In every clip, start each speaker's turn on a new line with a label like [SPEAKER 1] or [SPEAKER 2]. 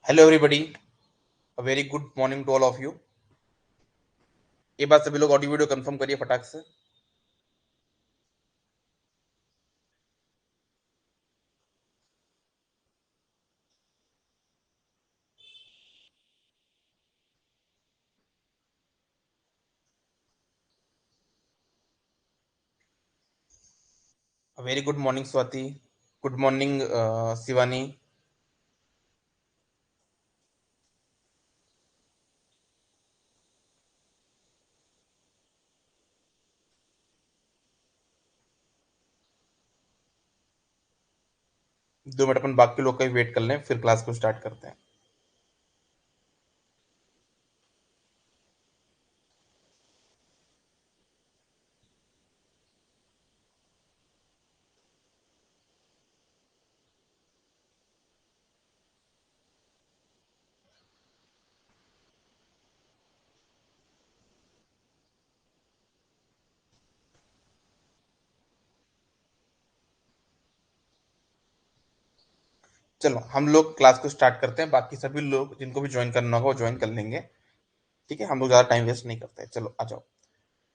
[SPEAKER 1] Hello everybody, a very good morning to all of you. ये बात सभी लोग ऑडियो वीडियो कंफर्म करिए फटाक से। Very good morning Swati, good morning Shivani. 2 minute अपन बाकी लोग का भी वेट कर लें, फिर क्लास को स्टार्ट करते हैं। चलो हम लोग क्लास को स्टार्ट करते हैं। बाकी सभी लोग जिनको भी ज्वाइन करना होगा वो ज्वाइन कर लेंगे। ठीक है, हम लोग ज़्यादा टाइम वेस्ट नहीं करते हैं। चलो आ जाओ।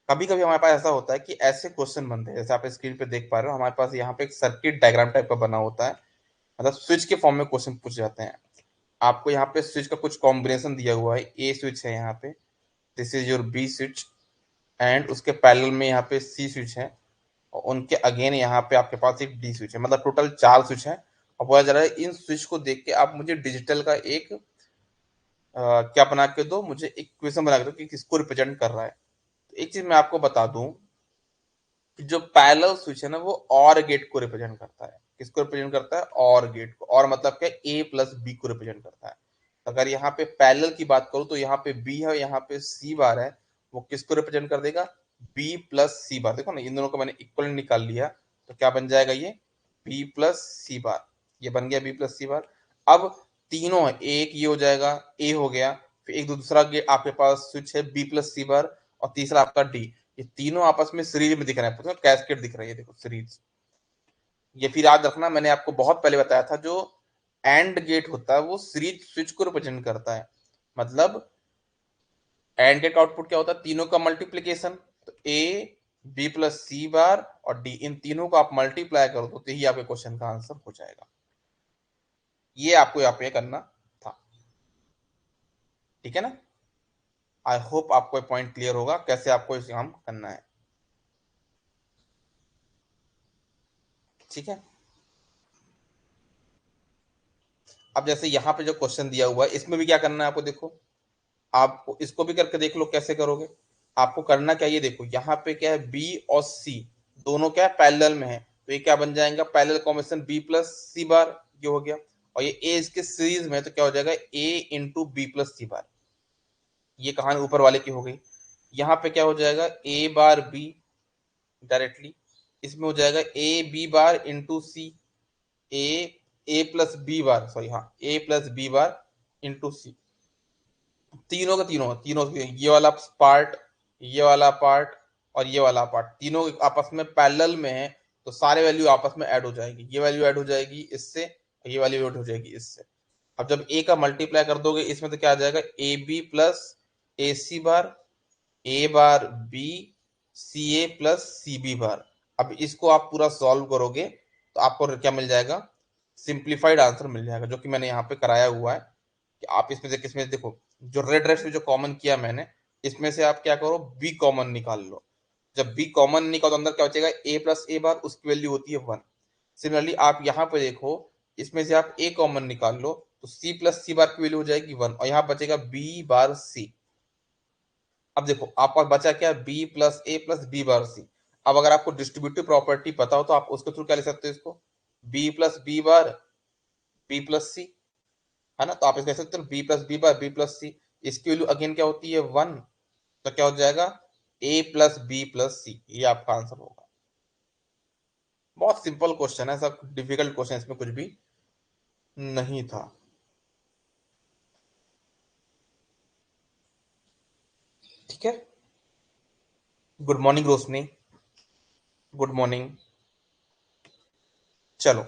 [SPEAKER 1] कभी कभी हमारे पास ऐसा होता है कि ऐसे क्वेश्चन बनते हैं, जैसे आप स्क्रीन पे देख पा रहे हो, हमारे पास यहाँ पे एक सर्किट डायग्राम टाइप का बना होता है। मतलब स्विच के फॉर्म में क्वेश्चन पूछ जाते हैं। आपको यहाँ पे स्विच का कुछ कॉम्बिनेशन दिया हुआ है। ए स्विच है यहाँ पे, this is your B switch, and उसके पैरेलल में यहाँ पे सी स्विच है, और उनके अगेन यहाँ पे आपके पास एक डी स्विच है। मतलब टोटल 4 स्विच है। और बोला जा रहा है इन स्विच को देख के आप मुझे डिजिटल का एक क्या बना के दो, मुझे एक इक्वेशन बना के दो कि किसको रिप्रेजेंट कर रहा है। तो एक चीज मैं आपको बता दूं कि जो पैरेलल स्विच है ना, वो और गेट को रिप्रेजेंट करता है। किसको रिप्रेजेंट करता है? और गेट को। और मतलब क्या, ए प्लस बी को रिप्रेजेंट करता है। अगर यहाँ पे पैरेलल की बात करूं तो यहाँ पे बी है, यहाँ पे सी बार है। वो किसको रिप्रेजेंट कर देगा? बी प्लस सी बार। देखो ना, इन दोनों को मैंने इक्वल निकाल लिया, तो क्या बन जाएगा ये? बी प्लस सी बार। ये बन गया बी प्लस सी बार। अब तीनों है, एक ये हो जाएगा, ए हो गया। फिर एक दूसरा आपके पास स्विच है बी प्लस सी बार, और तीसरा आपका डी। ये तीनों आपस में सीरीज में दिख रहे हैं, कैस्केड दिख रही है, देखो सीरीज। ये फिर याद रखना, मैंने आपको बहुत पहले बताया था, जो एंड गेट होता है वो सीरीज स्विच को रिप्रेजेंट करता है। मतलब एंड गेट का आउटपुट क्या होता है? तीनों का मल्टीप्लीकेशन। तो ए, बी प्लस सी बार और डी, इन तीनों को आप मल्टीप्लाई करो तो यही आपके क्वेश्चन का आंसर हो जाएगा। ये आपको यहाँ पे करना था। ठीक है ना? आई होप आपको पॉइंट क्लियर होगा कैसे आपको इसे काम करना है। ठीक है। अब जैसे यहाँ पे जो क्वेश्चन दिया हुआ है, इसमें भी क्या करना है आपको, देखो। आपको इसको भी करके देख लो कैसे करोगे। आपको करना क्या, ये देखो यहाँ पे क्या है, बी और सी दोनों क्या है, पैरेलल में है। तो ये क्या बन जाएगा? पैरेलल कॉम्बिनेशन बी प्लस सी बार, ये हो गया। और ये ए इसके सीरीज में है, तो क्या हो जाएगा? ए इंटू बी प्लस सी बार। ये कहानी ऊपर वाले की हो गई। यहाँ पे क्या हो जाएगा? A bar B directly. इसमें हो जाएगा A B bar into C. A A plus B bar, sorry, हाँ, A plus B bar into C. तीनों का तीनों तीनों, ये वाला पार्ट, ये वाला पार्ट और ये वाला पार्ट, तीनों आपस में पैरेलल में है। तो सारे वैल्यू आपस में ऐड हो जाएगी। ये वैल्यू ऐड हो जाएगी इससे, और ये वैल्यू ऐड हो जाएगी इससे। अब जब ए का मल्टीप्लाई कर दोगे इसमें, तो क्या आ जाएगा? A B plus A C bar, A bar B, C A plus C B bar. अब इसको आप पूरा सॉल्व करोगे तो आपको क्या मिल जाएगा? सिंप्लीफाइड आंसर मिल जाएगा, जो कि मैंने यहाँ पे कराया हुआ है। कि आप इसमें से किसमें देखो, जो रेड रेड में जो कॉमन किया मैंने, इसमें से आप क्या करो, बी कॉमन निकाल लो। जब बी कॉमन निकालो तो अंदर क्या बचेगा? ए प्लस ए बार, उसकी वैल्यू होती है 1। सिमिलरली आप यहाँ पे देखो, इसमें से आप ए कॉमन निकाल लो तो सी प्लस सी बार की वैल्यू हो जाएगी 1, और यहाँ बचेगा बी बार सी। अब देखो आपके पास बचा क्या? बी प्लस ए प्लस बी बार सी। अब अगर आपको डिस्ट्रीब्यूटिव प्रॉपर्टी पता हो तो आप उसके थ्रू क्या लिख सकते हो इसको? B plus B bar B plus C, है ना? तो आप इसको कह सकते हो B plus B bar B plus C. इसकी वैल्यू अगेन क्या होती है? 1। तो क्या हो जाएगा? ए प्लस बी प्लस सी, ये आपका आंसर होगा। बहुत सिंपल क्वेश्चन है, सब डिफिकल्ट क्वेश्चन इसमें कुछ भी नहीं था। ठीक है। गुड मॉर्निंग रोशनी, गुड मॉर्निंग। चलो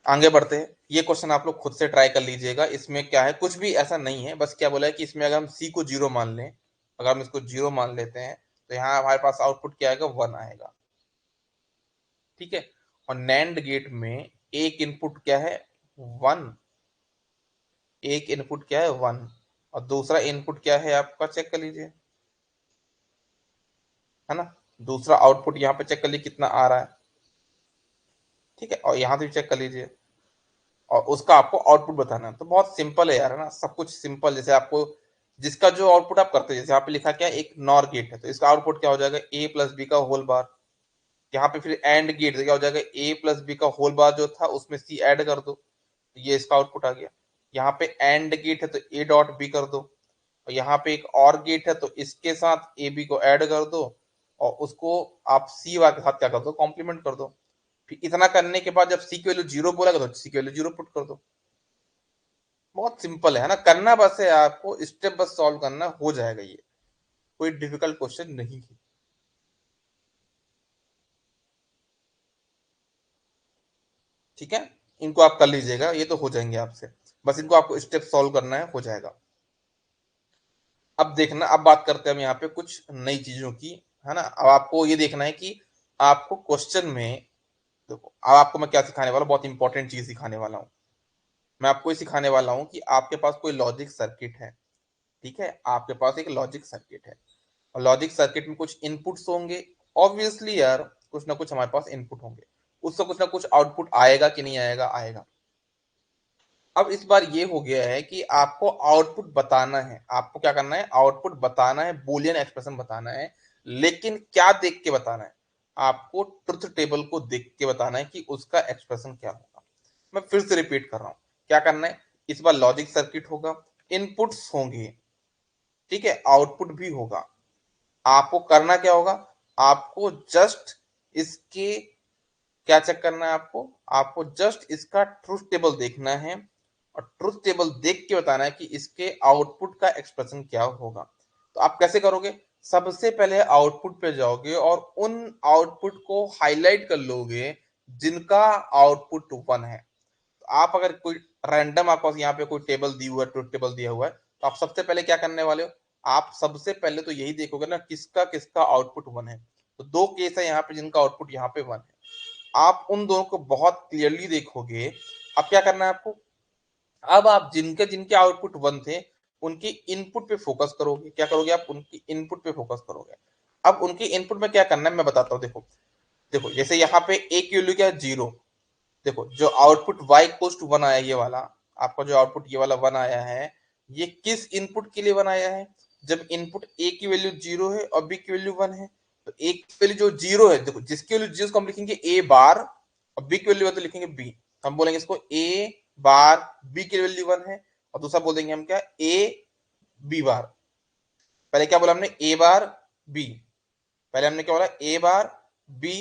[SPEAKER 1] आगे बढ़ते हैं। ये क्वेश्चन आप लोग खुद से ट्राई कर लीजिएगा। इसमें क्या है, कुछ भी ऐसा नहीं है, बस क्या बोला है कि इसमें अगर हम सी को 0 मान लें, अगर हम इसको 0 मान लेते हैं तो यहाँ हमारे पास आउटपुट क्या आएगा, 1 आएगा। ठीक है, और नैंड गेट में एक इनपुट क्या है, 1। एक इनपुट क्या है, 1, और दूसरा इनपुट क्या है आपका, चेक कर लीजिए, है ना। दूसरा आउटपुट यहाँ पे चेक कर लीजिए कितना आ रहा है। ठीक है, और यहाँ से भी चेक कर लीजिए, और उसका आपको आउटपुट बताना है। तो बहुत सिंपल है यार, है ना, सब कुछ सिंपल। जैसे आपको जिसका जो आउटपुट आप करते हैं, जैसे यहाँ पे लिखा क्या है, एक नॉर गेट है, तो इसका आउटपुट क्या हो जाएगा, ए प्लस बी का होल बार। यहाँ पे फिर एंड गेट क्या हो जाएगा, ए प्लस बी का होल बार जो था उसमें सी ऐड कर दो, तो ये इसका आउटपुट आ गया। यहाँ पे एंड गेट है तो ए डॉट बी कर दो, और यहाँ पे एक और गेट है तो इसके साथ ए बी को ऐड कर दो, और उसको आप सी वाले के साथ क्या कर दो, कॉम्प्लीमेंट कर दो। फिर इतना करने के बाद जब सी की वैल्यू 0 बोलेगा तो सी की वैल्यू 0 पुट कर दो। बहुत सिंपल है ना, करना बस है आपको, स्टेप बस सॉल्व करना, हो जाएगा ये, कोई डिफिकल्ट क्वेश्चन नहीं है। ठीक है, इनको आप कर लीजिएगा, ये तो हो जाएंगे आपसे, बस इनको आपको स्टेप सॉल्व करना है, हो जाएगा। अब देखना, अब बात करते हैं हम यहाँ पे कुछ नई चीजों की, है ना। अब आपको ये देखना है कि आपको क्वेश्चन में, देखो अब आपको मैं क्या सिखाने वाला हूँ, बहुत इंपॉर्टेंट चीज सिखाने वाला हूँ। मैं आपको ये सिखाने वाला हूँ कि आपके पास कोई लॉजिक सर्किट है। ठीक है, आपके पास एक लॉजिक सर्किट है, और लॉजिक सर्किट में कुछ इनपुट्स होंगे। ऑब्वियसली यार, कुछ ना कुछ हमारे पास इनपुट होंगे, उससे कुछ ना कुछ आउटपुट आएगा कि नहीं आएगा, आएगा। अब इस बार ये हो गया है कि आपको आउटपुट बताना है, आपको क्या करना है, आउटपुट बताना है, बूलियन एक्सप्रेशन बताना है। लेकिन क्या देख के बताना है, आपको ट्रुथ टेबल को देख के बताना है कि उसका एक्सप्रेशन क्या होगा। मैं फिर से रिपीट कर रहा हूं, क्या करना है, इस बार लॉजिक सर्किट होगा, इनपुट्स होंगे, ठीक है, आउटपुट भी होगा। आपको करना क्या होगा, आपको जस्ट इसके क्या चेक करना है, आपको आपको जस्ट इसका ट्रुथ टेबल देखना है, और ट्रुथ टेबल देख के बताना है कि इसके आउटपुट का एक्सप्रेशन क्या होगा। तो आप कैसे करोगे, सबसे पहले आउटपुट पे जाओगे और उन आउटपुट को हाईलाइट कर लोगे जिनका आउटपुट 1 है। तो आप अगर कोई रैंडम आपको यहाँ पे कोई टेबल दी हुआ है, ट्रुथ टेबल दिया हुआ है, तो आप सबसे पहले क्या करने वाले हो, आप सबसे पहले तो यही देखोगे ना किसका किसका आउटपुट 1 है। तो दो केस है यहाँ पे जिनका आउटपुट यहाँ पे 1 है, आप उन दोनों को बहुत क्लियरली देखोगे। अब क्या करना है आपको, अब आप जिनके जिनके आउटपुट 1 थे उनके इनपुट पे फोकस करोगे। क्या करोगे, आप उनकी इनपुट पे फोकस करोगे। अब उनके इनपुट में क्या करना है मैं बताता हूँ। देखो देखो, जैसे यहाँ पे ए की वैल्यू क्या है, 0। देखो जो आउटपुट y इक्वल्स टू 1 आया, ये वाला आपका जो आउटपुट ये वाला 1 आया है, ये किस इनपुट के लिए 1 आया है, जब इनपुट a की वैल्यू 0 है और b की वैल्यू 1 है। तो a की वैल्यू जो 0 है, देखो जिसकी वैल्यू 0 को हम लिखेंगे a बार, और b की वैल्यू तो लिखेंगे b। हम बोलेंगे इसको a बार, b की वैल्यू 1 है, और दूसरा बोल देंगे हम क्या, a b बार। पहले क्या बोला हमने, a बार b, पहले हमने क्या बोला, a बार b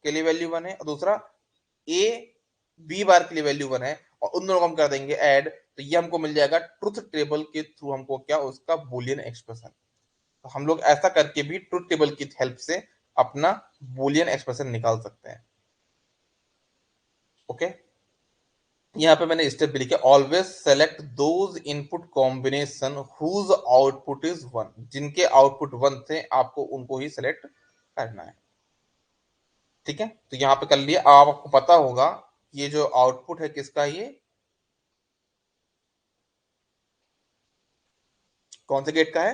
[SPEAKER 1] के लिए वैल्यू 1 है, और दूसरा ए बी बार के लिए वैल्यू 1 है, और उन दोनों को हम कर देंगे ऐड, तो ये हमको मिल जाएगा ट्रुथ टेबल के थ्रू, हमको क्या, उसका बूलियन एक्सप्रेशन। तो हम लोग ऐसा करके भी ट्रुथ टेबल की हेल्प से अपना बूलियन एक्सप्रेशन निकाल सकते हैं। ओके, यहाँ पे मैंने स्टेप भी लिखा, always select those input combination whose output is 1। जिनके आउटपुट 1 थे आपको उनको ही सेलेक्ट करना है। ठीक है, तो यहाँ पे कर लिया। अब आपको पता होगा ये जो आउटपुट है किसका, ये कौन से गेट का है,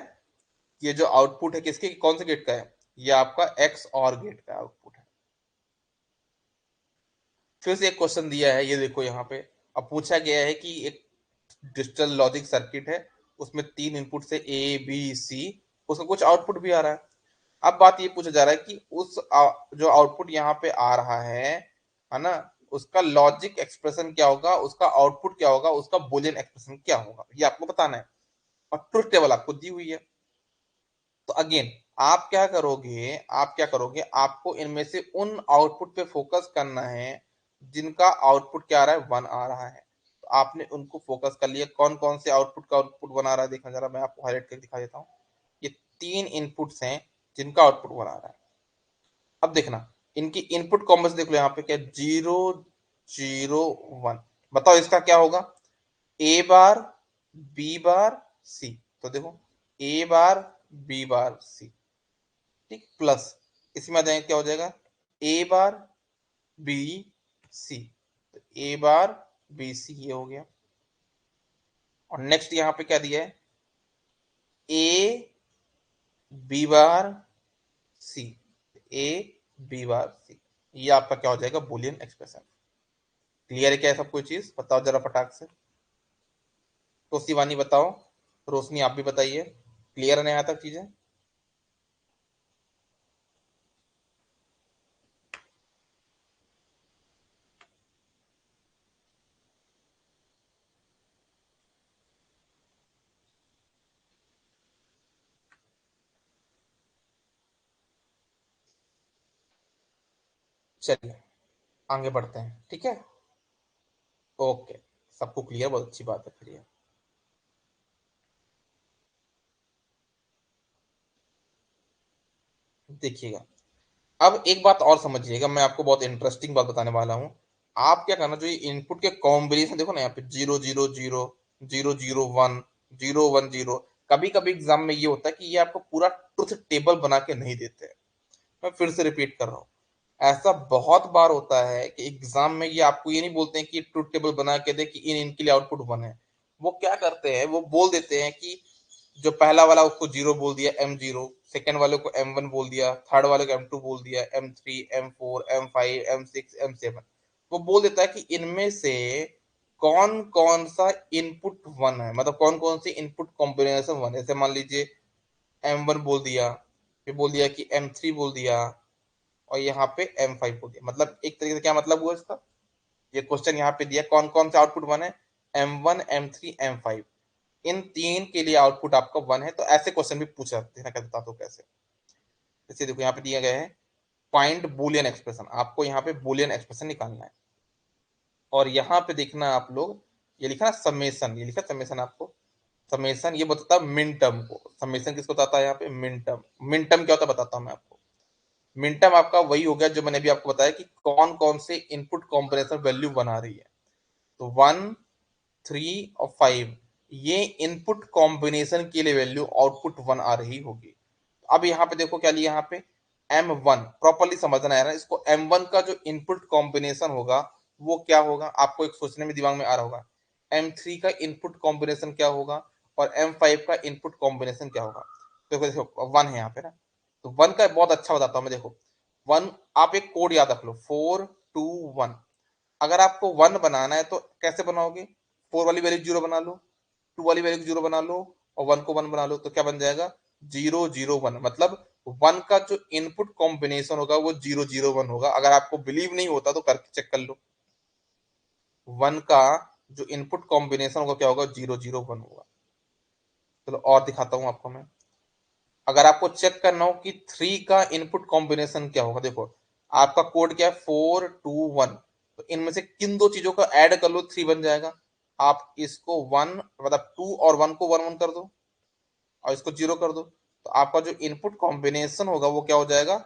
[SPEAKER 1] ये जो आउटपुट है किसके, कौन से गेट का है, ये आपका एक्स और गेट का आउटपुट है। फिर से एक क्वेश्चन दिया है, ये देखो यहाँ पे। अब पूछा गया है कि एक डिजिटल लॉजिक सर्किट है, उसमें 3 इनपुट से ए बी सी, उसका कुछ आउटपुट भी आ रहा है। अब बात ये पूछा जा रहा है कि जो आउटपुट यहाँ पे आ रहा है ना, उसका लॉजिक एक्सप्रेशन क्या होगा, उसका आउटपुट क्या होगा, उसका बुलियन एक्सप्रेशन क्या होगा, ये आपको बताना है, और ट्रुथ टेबल आपको दी हुई है। तो अगेन आप क्या करोगे, आप क्या करोगे, आपको इनमें से उन आउटपुट पे फोकस करना है जिनका आउटपुट क्या आ रहा है, 1 आ रहा है। तो आपने उनको फोकस कर लिया। कौन कौन से आउटपुट का आउटपुट 1 आ रहा है, देखना जरा, मैं आपको हाईलाइट करके दिखा देता हूँ। ये 3 इनपुट्स हैं जिनका आउटपुट 1 आ रहा है। अब देखना, इनकी इनपुट कॉम्बिनेशन देख लो, यहाँ पे क्या, 0 0 1। बताओ इसका क्या होगा, ए बार बी बार सी। तो देखो ए बार बी बार सी, ठीक, प्लस इसमें आ जाएगा क्या हो जाएगा, ए बार बी सी। तो ए बार बी सी ये हो गया। और नेक्स्ट यहां पे क्या दिया है, A B bar C, A B bar सी। ये आपका क्या हो जाएगा, बुलियन एक्सप्रेशन। क्लियर है क्या सब कोई चीज, बताओ जरा फटाक से। तो शिवानी बताओ, रोशनी आप भी बताइए, क्लियर है यहाँ तक चीजें। चलिए आगे बढ़ते हैं, ठीक है। ओके, सबको क्लियर, बहुत अच्छी बात है फिर ये। देखिएगा, अब एक बात और समझिएगा, मैं आपको बहुत इंटरेस्टिंग बात बताने वाला हूँ। आप क्या करना, जो ये इनपुट के कॉम्बिनेशन देखो ना, यहाँ पे 0 0 0, 0 0 1, 0 1 0। कभी कभी एग्जाम में ये होता है कि ये आपको पूरा ट्रुथ टेबल बना के नहीं देते हैं। मैं फिर से रिपीट कर रहा हूँ, ऐसा बहुत बार होता है कि एग्जाम में ये आपको ये नहीं बोलते हैं कि ट्रुथ टेबल बना के दे कि इन इनके लिए आउटपुट 1 है। वो क्या करते हैं, वो बोल देते हैं कि जो पहला वाला उसको 0 बोल दिया M0, सेकंड वाले को M1 बोल दिया, थर्ड वाले को M2 बोल दिया, M3 M4 M5 M6 M7। वो बोल देता है कि इनमें से कौन कौन सा इनपुट 1 है, मतलब कौन कौन सी इनपुट कॉम्बिनेशन 1 है। जैसे मान लीजिए M1 बोल दिया, फिर बोल दिया कि M3 बोल दिया, और यहाँ पे M5 बोल दिया। मतलब एक तरीके से क्या मतलब हुआ इसका, ये क्वेश्चन यहाँ पे दिया कौन कौन सा आउटपुट 1 है, M1 M3 M5, इन तीन के लिए आउटपुट आपका 1 है। तो ऐसे क्वेश्चन भी पूछा जाते हैं, कहता तो कैसे। जैसे देखो यहाँ पे दिया गया है, फाइंड बुलियन एक्सप्रेशन, आपको यहाँ पे बुलियन एक्सप्रेशन निकालना है। और यहाँ पे देखना आप लोग, ये लिखा है समेसन, ये लिखा समेसन आपको। समेसन ये बताता है मिन टर्म को, समेसन किसको बताता है यहाँ पे, मिन टर्म। मिन टर्म क्या होता है बताता हूँ मैं आपको। मिन टर्म आपका वही हो गया जो मैंने अभी आपको बताया कि कौन कौन से इनपुट कॉम्बिनेशन वैल्यू बना रही है। तो 1 3 और 5, ये इनपुट कॉम्बिनेशन के लिए वैल्यू आउटपुट 1 आ रही होगी। अब यहाँ पे देखो क्या लिया यहाँ पे, M1 प्रॉपरली समझना है ना इसको। M1 का जो इनपुट कॉम्बिनेशन होगा वो क्या होगा, आपको एक सोचने में दिमाग में आ रहा होगा। M3 का इनपुट कॉम्बिनेशन क्या होगा, और M5 का इनपुट कॉम्बिनेशन क्या होगा। देखो देखो 1 है यहाँ पे ना, तो 1 का बहुत अच्छा बताता हूँ मैं। देखो 1, आप एक कोड याद रख लो, 4 2 1। अगर आपको 1 बनाना है तो कैसे बनाओगे, 4 वाली वैल्यू 0 बना लो, 2 वाली वैल्यू 0 बना लो, और 1 को 1 बना लो। तो क्या बन जाएगा, 0 0 1। मतलब 1 का जो इनपुट कॉम्बिनेशन होगा वो 0 0 1 होगा। अगर आपको बिलीव नहीं होता तो करके चेक कर लो, 1 का जो इनपुट कॉम्बिनेशन होगा क्या होगा, 0 0 1 होगा। चलो और दिखाता हूं आपको मैं। अगर आपको चेक करना हो कि 3 का इनपुट कॉम्बिनेशन क्या होगा, देखो आपका कोड क्या है, 4 2 1। तो इनमें से किन दो चीजों को ऐड कर लो, 3 बन जाएगा। आप इसको 1 मतलब 2 और 1 को 1 1 कर दो, और इसको 0 कर दो। तो आपका जो इनपुट कॉम्बिनेशन होगा वो क्या हो जाएगा,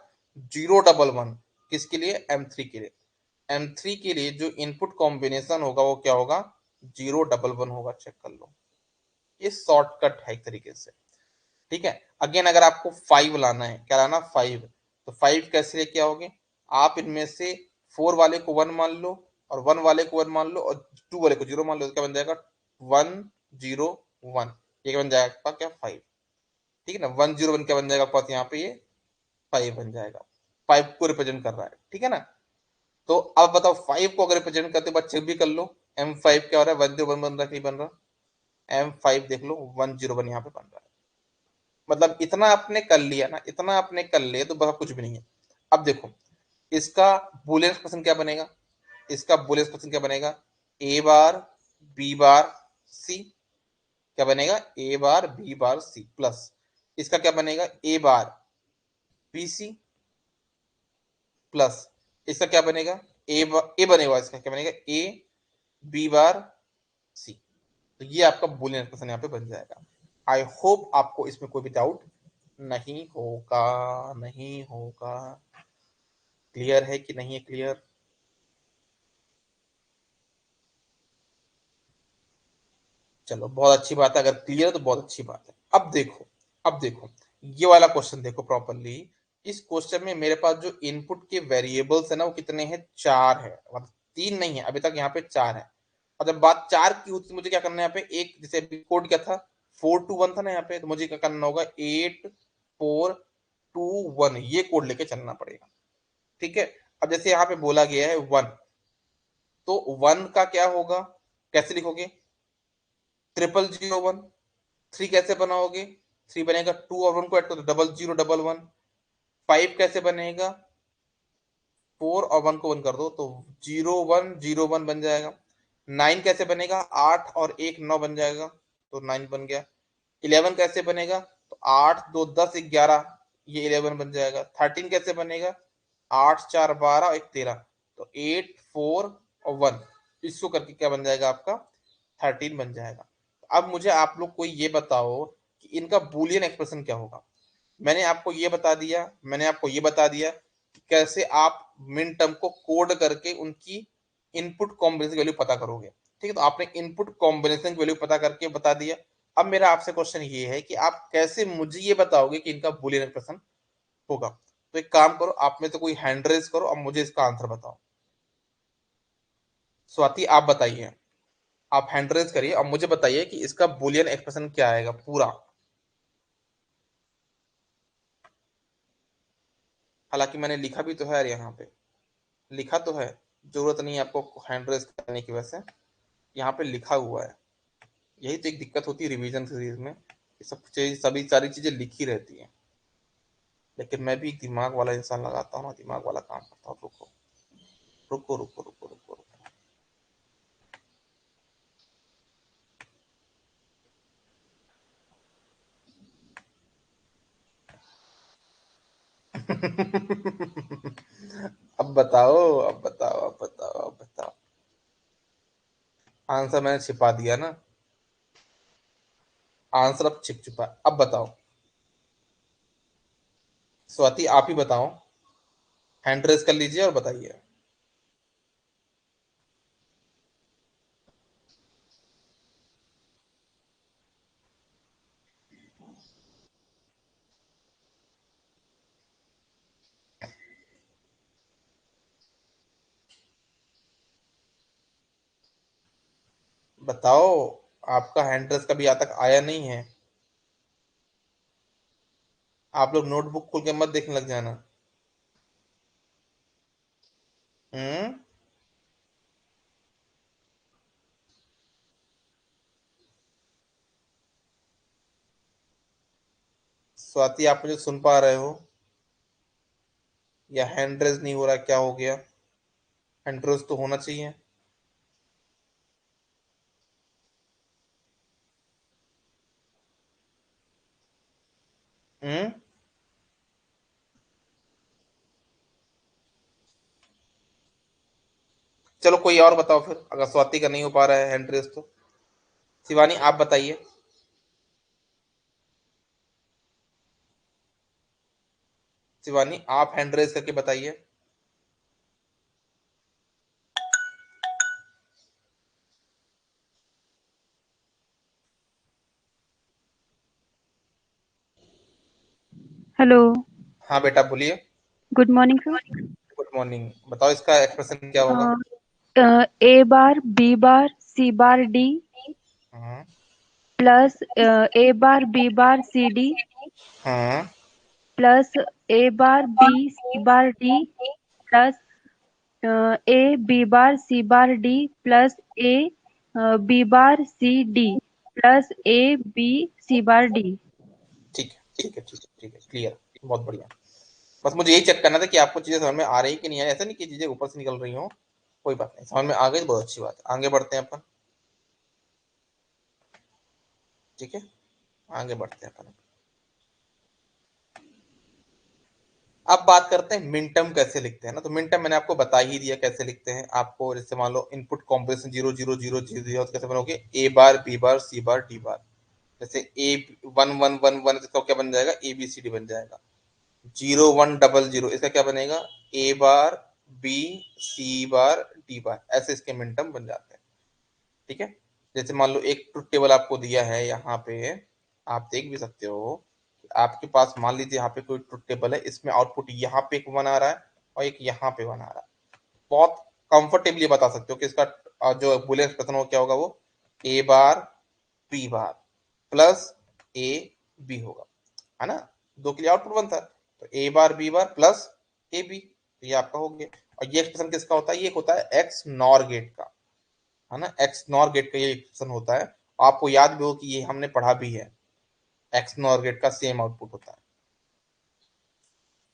[SPEAKER 1] 0 1 1। किसके लिए, M3 के लिए। M3 के लिए जो इनपुट कॉम्बिनेशन होगा वो क्या होगा, 0 1 1 होगा। चेक कर लो, ये शॉर्टकट है एक तरीके से, ठीक है। अगेन अगर आपको 5 लाना है, क्या लाना, 5। तो 5 कैसे लेके आओगे, आप इनमें से 4 वाले को 1 मान लो, और 1 वाले को 1 मान लो, और 2 वाले को 0 मान लो। तो क्या बन जाएगा, 1 0 1। ये बन जाएगा आपका क्या, 5। ठीक है ना, 1 0 1 क्या बन जाएगा आपके पास यहाँ पे, ये 5 बन जाएगा। 5 को रिप्रेजेंट कर रहा है, ठीक है ना। तो अब बताओ 5 को अगर रिप्रेजेंट करते बाद चेक भी कर लो, M5 क्या हो रहा है, 1 0 1 बन रहा है कि नहीं बन रहा। M5 देख लो, 1 0 1 यहाँ पे बन रहा है। मतलब इतना आपने कर लिया ना, इतना आपने कर लिया तो बहुत कुछ भी नहीं है। अब देखो इसका बुलियन एक्सप्रेशन क्या बनेगा, इसका बुलियन एक्सप्रेशन क्या बनेगा, ए बार बी बार सी। क्या बनेगा, ए bar B bar C plus इसका क्या बनेगा, ए बार बी सी प्लस इसका क्या बनेगा, ए बनेगा, इसका क्या बनेगा, ए बी बार सी। तो ये आपका बुलियन एक्सप्रेशन यहाँ पे बन जाएगा। आई होप आपको इसमें कोई भी डाउट नहीं होगा, नहीं होगा। क्लियर है कि नहीं है क्लियर। चलो बहुत अच्छी बात है, अगर क्लियर है तो बहुत अच्छी बात है। अब देखो ये वाला क्वेश्चन देखो प्रॉपरली। इस क्वेश्चन में मेरे पास जो इनपुट के वेरिएबल्स है ना वो कितने हैं, 4 है, मतलब 3 नहीं है अभी तक, यहाँ पे 4 है। और जब बात 4 की होती है मुझे क्या करना है यहाँ पे, एक जैसे अभी कोड क्या था, 4 to 1 था ना यहाँ पे, तो मुझे क्या करना होगा, 8 4 2 1 ये कोड लेके चलना पड़ेगा। ठीक है। अब जैसे यहाँ पे बोला गया है 1, तो 1 का क्या होगा, कैसे लिखोगे, 0001। 3 कैसे बनाओगे, 3 बनेगा 2 और 1 को ऐड करो 0011। 5 कैसे बनेगा, 4 और 1 को 1 कर दो तो 0101 बन जाएगा। 9 कैसे बनेगा, 8 और 1 9 बन जाएगा तो 9 बन गया। 11 कैसे बनेगा, तो 8 2 10 11, ये 11 बन जाएगा। 13 कैसे बनेगा, 8 4 12 और 1 13, तो 8 4 और 1, इसको करके क्या बन जाएगा आपका, 13 बन जाएगा। अब मुझे आप लोग कोई ये बताओ कि इनका बूलियन एक्सप्रेशन क्या होगा। मैंने आपको ये बता दिया कि कैसे आप मिन टर्म को कोड करके उनकी इनपुट कॉम्बिनेशन वैल्यू पता करोगे। ठीक है, तो आपने इनपुट कॉम्बिनेशन वैल्यू पता करके बता दिया। अब मेरा आपसे क्वेश्चन ये है कि आप कैसे मुझे ये बताओगे कि इनका बूलियन एक्सप्रेशन होगा। तो एक काम करो, आप में तो कोई हैंड रेज करो, अब मुझे इसका आंसर बताओ। स्वाति आप बताइए, आप हैंड रेज करिए और मुझे बताइए कि इसका बूलियन एक्सप्रेशन क्या आएगा पूरा। हालांकि मैंने लिखा भी तो है यार, यहाँ पे लिखा तो है, जरूरत नहीं है आपको हैंड रेज करने की। वैसे यहाँ पे लिखा हुआ है, यही तो एक दिक्कत होती है रिवीजन सीरीज में, कि सब चीज सभी सारी चीजें लिखी रहती हैं। लेकिन मैं भी एक दिमाग वाला इंसान लगाता हूँ ना, दिमाग वाला काम करता हूँ। रुको रुको रुको रुको रुको रुको। अब बताओ, अब बताओ, अब बताओ, अब बताओ। आंसर मैंने छिपा दिया ना, आंसर अब छिप चुका है। अब बताओ स्वाति, आप ही बताओ, हैंड रेज कर लीजिए और बताइए। बताओ, आपका हैंड रेज कभी आज तक आया नहीं है। आप लोग नोटबुक खोल के मत देखने लग जाना। हम्म। स्वाति आप मुझे सुन पा रहे हो, या हैंड रेज नहीं हो रहा, क्या हो गया, हैंड रेज तो होना चाहिए। हम्म। चलो कोई और बताओ फिर, अगर स्वाति का नहीं हो पा रहा है हैंड रेज तो। शिवानी आप बताइए। शिवानी आप हैंड रेज करके बताइए।
[SPEAKER 2] हेलो।
[SPEAKER 1] हाँ बेटा बोलिए।
[SPEAKER 2] Good morning sir.
[SPEAKER 1] Good morning, बताओ इसका एक्सप्रेशन क्या होगा।
[SPEAKER 2] A bar B bar C bar D
[SPEAKER 1] हाँ।
[SPEAKER 2] Plus A bar B bar C D
[SPEAKER 1] हाँ।
[SPEAKER 2] Plus A bar B C bar D plus A B bar C bar D plus A B bar C D plus A B C bar D.
[SPEAKER 1] ठीक है ठीक है ठीक है ठीक है, clear, बहुत बढ़िया। बस मुझे यही चेक करना था कि आपको चीजें समझ में आ रही कि नहीं है, ऐसा नहीं कि चीजें ऊपर से निकल रही हो। कोई बात नहीं, समझ में आ गई तो बहुत अच्छी बात है, आगे बढ़ते हैं अपन। ठीक है, आगे बढ़ते हैं अपन। अब बात करते हैं मिन टर्म कैसे लिखते हैं ना। तो मिन टर्म मैंने आपको बता ही दिया कैसे लिखते हैं। आपको जैसे मान लो इनपुट कॉम्बिनेशन 0 0 0 0 0, कैसे बनोगे, ए bar B bar C bar D बार। जैसे ए 1 1 1 1, इसका क्या बन जाएगा, ए बी सी डी बन जाएगा। 0 1 0 0, इसका क्या बनेगा, ए bar B C bar D बार, ऐसे इसके मिन टर्म बन जाते हैं। ठीक है। जैसे मान लो एक ट्रुथ टेबल आपको दिया है, यहाँ पे आप देख भी सकते हो कि आपके पास मान लीजिए यहाँ पे कोई ट्रुथ टेबल है, इसमें आउटपुट यहाँ पे एक 1 आ रहा है और एक यहाँ पे 1 आ रहा है। बहुत कंफर्टेबली बता सकते हो कि इसका जो बुलियन एक्सप्रेशन हो क्या होगा, वो A bar B bar plus A B होगा, है ना। दो के लिए आउटपुट बनता है, तो A bar B bar plus A B, तो ये आपका हो गया। और ये एक्सप्रेशन किसका होता है, ये होता है एक्स नॉर गेट का, है ना। एक्स नॉर गेट का ये एक्सप्रेशन होता है, आपको याद भी हो कि ये हमने पढ़ा भी है, एक्स नॉर गेट का सेम आउटपुट होता है।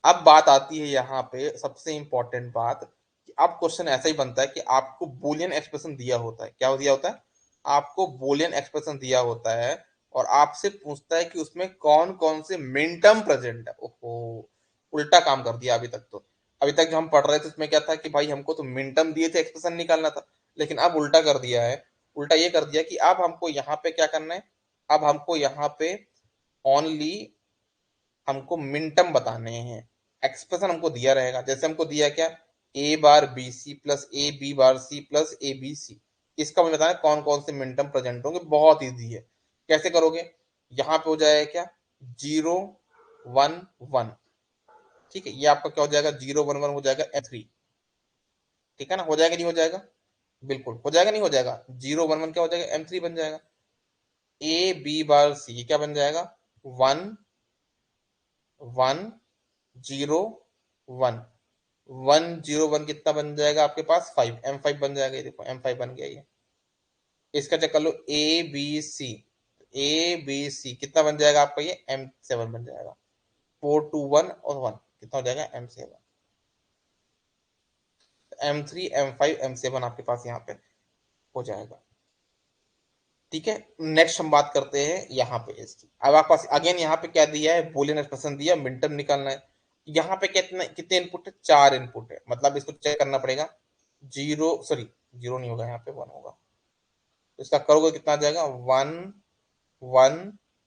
[SPEAKER 1] अब बात आती है यहाँ पे सबसे इंपॉर्टेंट बात, कि अब क्वेश्चन ऐसा ही बनता है कि आपको बूलियन एक्सप्रेशन दिया होता है। क्या दिया होता है, आपको बूलियन एक्सप्रेशन दिया होता है और आपसे पूछता है कि उसमें कौन कौन से मिन टर्म प्रेजेंट है। ओहो, उल्टा काम कर दिया अभी तक तो। अभी तक जो हम पढ़ रहे थे उसमें क्या था कि भाई हमको तो मिन टर्म दिए थे, एक्सप्रेशन निकालना था, लेकिन अब उल्टा कर दिया है। उल्टा ये कर दिया कि अब हमको यहाँ पे क्या करना है, अब हमको यहाँ पे ओनली हमको मिनटम बताने हैं। एक्सप्रेशन हमको दिया रहेगा, जैसे हमको दिया क्या, A bar B C plus A B bar C plus A B C. इसका मुझे बताना कौन कौन से मिनटम प्रेजेंट होंगे, बहुत इजी है। कैसे करोगे, यहाँ पे हो जाएगा क्या, 0 1 1, ठीक है। ये आपका क्या हो जाएगा, 0 1 1 हो जाएगा M3, ठीक है ना। हो जाएगा नहीं हो जाएगा, बिल्कुल हो जाएगा नहीं हो जाएगा। 0 1 1 क्या हो जाएगा, M3 बन जाएगा। ए बी बार सी क्या बन जाएगा, 1 1 0 1, 1 0 1 कितना बन जाएगा आपके पास, 5, M5 बन जाएगा। ये देखो M5 बन गया ये। इसका चेक कर लो, ए बी सी, ए बी सी कितना बन जाएगा आपका, ये M7 बन जाएगा। 4 2 1 और 1 कितना हो जाएगा, M7। M3 M5 M7 आपके पास यहाँ पे हो जाएगा, ठीक है। नेक्स्ट हम बात करते हैं यहाँ पे इसकी। अब आपके पास अगेन यहाँ पे क्या दिया है, बूलियन एक्सप्रेशन दिया, मिनटर्म निकालना है। यहाँ पे कितने कितने इनपुट है, 4 इनपुट है, मतलब इसको चेक करना पड़ेगा। जीरो सॉरी, जीरो नहीं होगा, यहाँ पे 1 होगा, तो इसका करोगे कितना आ जाएगा, 1 1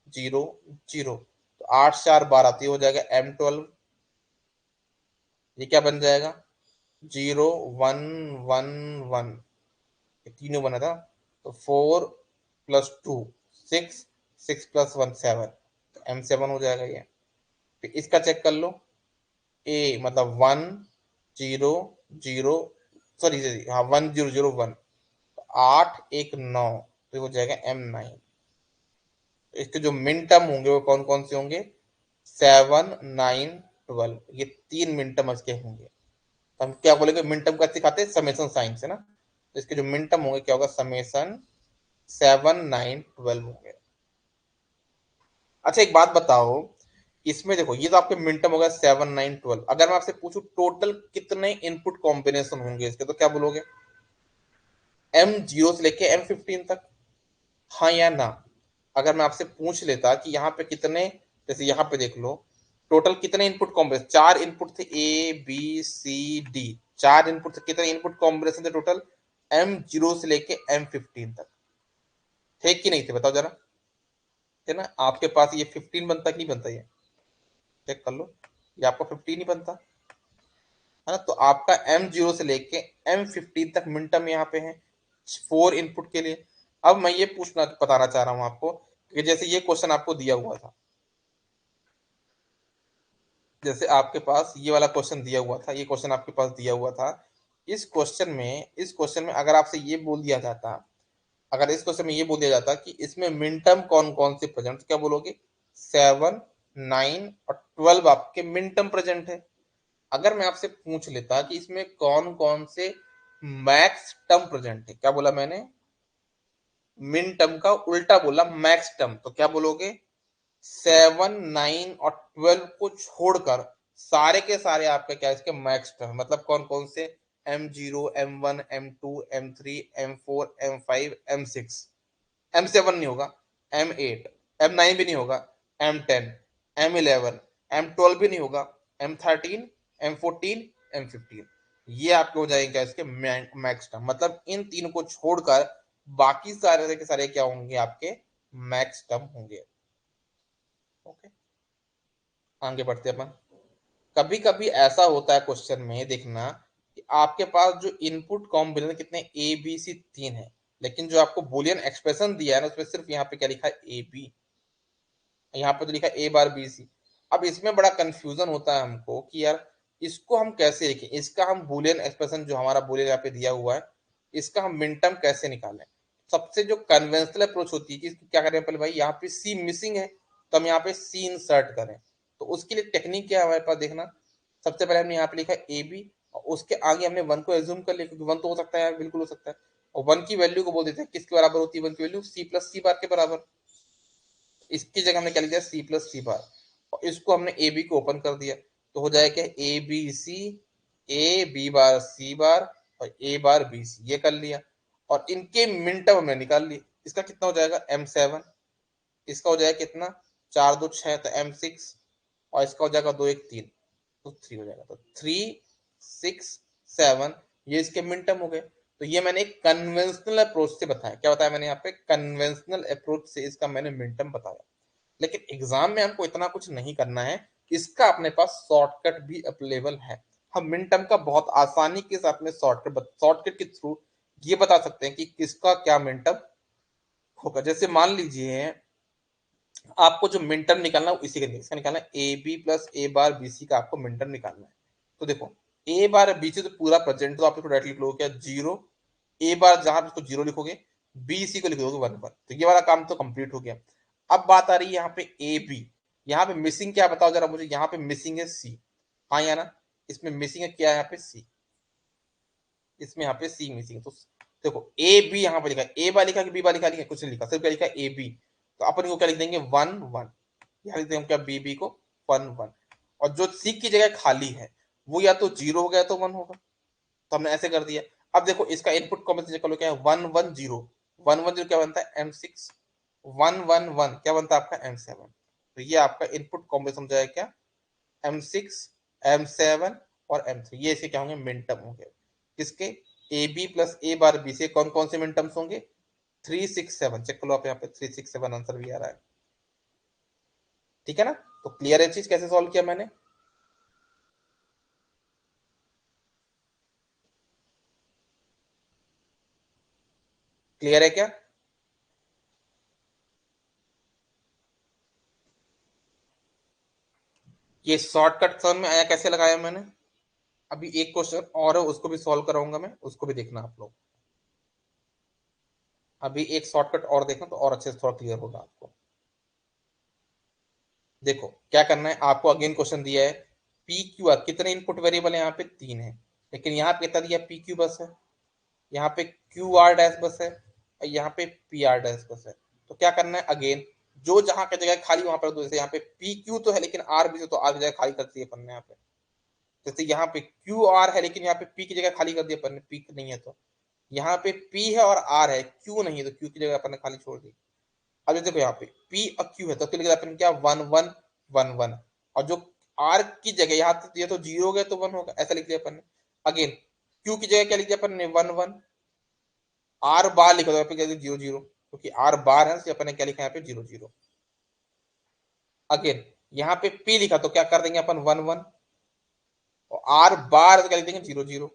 [SPEAKER 1] 0 0, तो 8 4 12, तो ये हो जाएगा M12। ये क्या बन जाएगा, 0 1 1 1, ये तीनों बना था, तो 4 + 2 6, 6 + 1 7, तो M7 हो जाएगा ये। फिर इसका चेक कर लो, ए मतलब 1 0 0, सॉरी हाँ 1 0 0 1, 8 1 9, तो हो जाएगा M9। इसके जो मिन टर्म होंगे वो कौन कौन से होंगे, 7 9 12, ये 3 मिन टर्म इसके होंगे। तो हम क्या बोलेंगे, मिन टर्म का सिखाते हैं समेशन साइन से ना, तो इसके जो मिन टर्म होंगे क्या होगा, समेशन 7 9 12 होंगे। अच्छा एक बात बताओ, इसमें देखो ये तो आपके मिन टर्म हो गया 7 9 12, अगर मैं आपसे पूछूं टोटल कितने इनपुट कॉम्बिनेशन होंगे इसके, तो क्या बोलोगे, M0 से लेके M15 तक, हाँ या ना। अगर मैं आपसे पूछ लेता कि यहाँ पे कितने, जैसे यहाँ पे देख लो, टोटल कितने इनपुट कॉम्बिनेशन, 4 इनपुट थे, A B C D, 4 input थे, कितने इनपुट कॉम्बिनेशन थे टोटल, M0 से लेके M15 तक, थे कि नहीं थे, बताओ जरा, है ना। आपके पास ये 15 बनता कि नहीं बनता, ये चेक कर लो, ये आपका 15 ही बनता, है ना। तो आपका M0 से लेके M15 तक मिन टर्म यहाँ पे है 4 इनपुट के लिए। अब मैं ये पूछना बताना चाह रहा हूं आपको कि जैसे ये क्वेश्चन आपको दिया हुआ था, जैसे आपके पास ये वाला क्वेश्चन दिया हुआ था, ये क्वेश्चन आपके पास दिया हुआ था, इस क्वेश्चन में अगर आपसे ये बोल दिया जाता, अगर इस क्वेश्चन में ये बोल दिया जाता कि इसमें मिन टर्म कौन कौन से प्रेजेंट, तो क्या बोलोगे, 7 9 और 12 आपके मिन टर्म प्रेजेंट है। अगर मैं आपसे पूछ लेता कि इसमें कौन कौन से मैक्स टर्म प्रेजेंट है, क्या बोला मैंने, मिन टर्म का उल्टा बोला मैक्स टर्म, तो क्या बोलोगे, 7 9 और 12 को छोड़कर सारे के सारे आपके क्या इसके मैक्स टर्म, मतलब कौन कौन से, M0 M1 M2 M3 M4 M5 M6, M7 नहीं होगा, M8 M9 भी नहीं होगा, M10 M11 M12 भी नहीं होगा, M13 M14 M15, ये आपके हो जाएंगे इसके मैक्स टर्म, मतलब इन तीन को छोड़कर बाकी सारे के सारे क्या होंगे आपके मैक्स टर्म होंगे। ओके, आगे बढ़ते अपन। कभी कभी ऐसा होता है क्वेश्चन में देखना कि आपके पास जो इनपुट कॉम्बिनेशन कितने, ए बी सी 3 है, लेकिन जो आपको बुलियन एक्सप्रेशन दिया है ना उसमें सिर्फ यहाँ पे क्या लिखा है ए बी, यहाँ पे तो लिखा है ए बार बी सी। अब इसमें बड़ा कंफ्यूजन होता है हमको कि यार इसको हम कैसे लिखें, इसका हम बुलियन एक्सप्रेशन जो हमारा बुलियन यहाँ पे दिया हुआ है इसका हम मिन टर्म कैसे निकालें। सबसे जो कन्वेंशनल अप्रोच होती है कि इसको क्या करें पहले भाई, यहाँ पे सी मिसिंग है तो हम यहाँ पे सी इंसर्ट करें। तो उसके लिए टेक्निक क्या है हमारे पास देखना, सबसे पहले हमने यहाँ पे लिखा ए बी और उसके आगे हमने वन को एज्यूम कर लिया क्योंकि वन तो हो सकता है, बिल्कुल हो सकता है। और वन की वैल्यू को बोल देते हैं किसके बराबर होती है वन की वैल्यू, सी प्लस सी बार के बराबर। इसकी जगह हमने क्या लिख दिया सी प्लस सी बार और इसको हमने ए बी को ओपन कर दिया तो हो जाएगा A B C, A B bar C बार और ए बार बी सी, ये कर लिया। और इनके मिन टर्म हमने निकाल लिए, इसका कितना हो जाएगा एम सेवन, इसका हो जाएगा कितना चार दो छह तो एम सिक्स और इसका हो जाएगा दो एक तीन तो थ्री हो जाएगा, तो थ्री सिक्स सेवन ये इसके मिन टर्म हो गए। तो ये मैंने एक कन्वेंशनल अप्रोच से बताया, क्या बताया मैंने यहाँ पे, कन्वेंशनल अप्रोच से इसका मैंने मिन टर्म बताया। लेकिन एग्जाम में हमको इतना कुछ नहीं करना है, इसका अपने पास शॉर्टकट भी अवेलेबल है। हम मिन टर्म का बहुत आसानी के साथ में शॉर्टकट के थ्रू ये बता सकते हैं कि किसका क्या मिन टर्म होगा। जैसे मान लीजिए आपको जो मिन टर्म निकालना है इसी का निकालना है, A B plus A bar B C का आपको मिन टर्म निकालना है। तो देखो ए बार बी सी तो पूरा प्रेजेंट तो आप इसको डायरेक्टली लिख लोगे क्या जीरो, ए बार जहां पे इसको जीरो लिखोगे बी सी को लिख दोगे वन वन, तो ये वाला काम तो कंप्लीट हो गया। अब बात आ रही है यहाँ पे ए बी, यहाँ पे मिसिंग क्या बताओ जरा मुझे, यहाँ पे मिसिंग है सी, हाँ या ना, इसमें मिसिंग है क्या, यहाँ पे सी, इसमें यहाँ पे सी मिसिंग है। तो देखो ए बी यहाँ पे लिखा है, ए बार लिखा कि बी बार लिखा, कुछ नहीं लिखा, सिर्फ क्या लिखा ए बी। तो अपन को क्या लिख देंगे वन वन, यहाँ लिख देंगे क्या बी बी को वन वन। और जो सी की जगह खाली है वो या तो जीरो हो गया तो वन होगा, तो हमने ऐसे कर दिया। अब देखो इसका इनपुट कॉम्बिनेशन कर लो, क्या है one one zero, one one zero क्या बनता है M six, one one one क्या बनता है आपका एम सेवन। तो ये आपका इनपुट कॉम्बिनेशन हो जाएगा क्या एम सिक्स एम सेवन और एम थ्री, ये इसके क्या होंगे मिन टर्म होंगे किसके, A B plus A bar B से कौन कौन से मिन टर्म्स होंगे, थ्री सिक्स सेवन, चेक कर लो आप यहाँ पे थ्री सिक्स सेवन आंसर भी आ रहा है, ठीक है ना। तो क्लियर है चीज कैसे सॉल्व किया मैंने, क्लियर है क्या। ये शॉर्टकट समझ में आया कैसे लगाया मैंने। अभी एक क्वेश्चन और है उसको भी सॉल्व कराऊंगा मैं, उसको भी देखना आप लोग। अभी एक शॉर्टकट और देखना तो और अच्छे से थोड़ा क्लियर होगा आपको। देखो क्या करना है आपको, अगेन क्वेश्चन दिया है पी क्यू आर, कितने इनपुट वेरिएबल है यहाँ पे तीन है, लेकिन यहाँ पे कितना दिया पी क्यू बस है, यहाँ पे क्यू आर डैश बस है और यहाँ पे पी आर डैश बस है। तो क्या करना है अगेन, जो जहां की जगह खाली वहां पर दो, जैसे यहाँ पे पी क्यू तो है लेकिन आर भी, तो आर की जगह खाली कर दी अपन ने यहाँ पे। जैसे यहाँ पे क्यू आर है लेकिन यहाँ पे पी की जगह खाली कर दी अपन ने, पी नहीं है तो यहाँ पे पी है और आर है, क्यू नहीं है तो क्यू की जगह अपन ने खाली छोड़ दी। अब देखो यहाँ पे P और Q है तो क्यों लिखा अपन क्या वन वन वन वन, और जो R की जगह यहाँ तो ये तो जीरो हो गया तो वन होगा, ऐसा लिख दिया अपन ने। अगेन Q की जगह क्या लिख दिया अपन ने वन वन, R बार लिखा तो यहाँ पे क्या जीरो जीरो, क्योंकि R बार है तो अपन ने क्या लिखा यहाँ पे जीरो जीरो। अगेन यहाँ पे P लिखा तो क्या कर देंगे अपन वन वन, और R बार तो क्या लिख देंगे जीरो जीरो।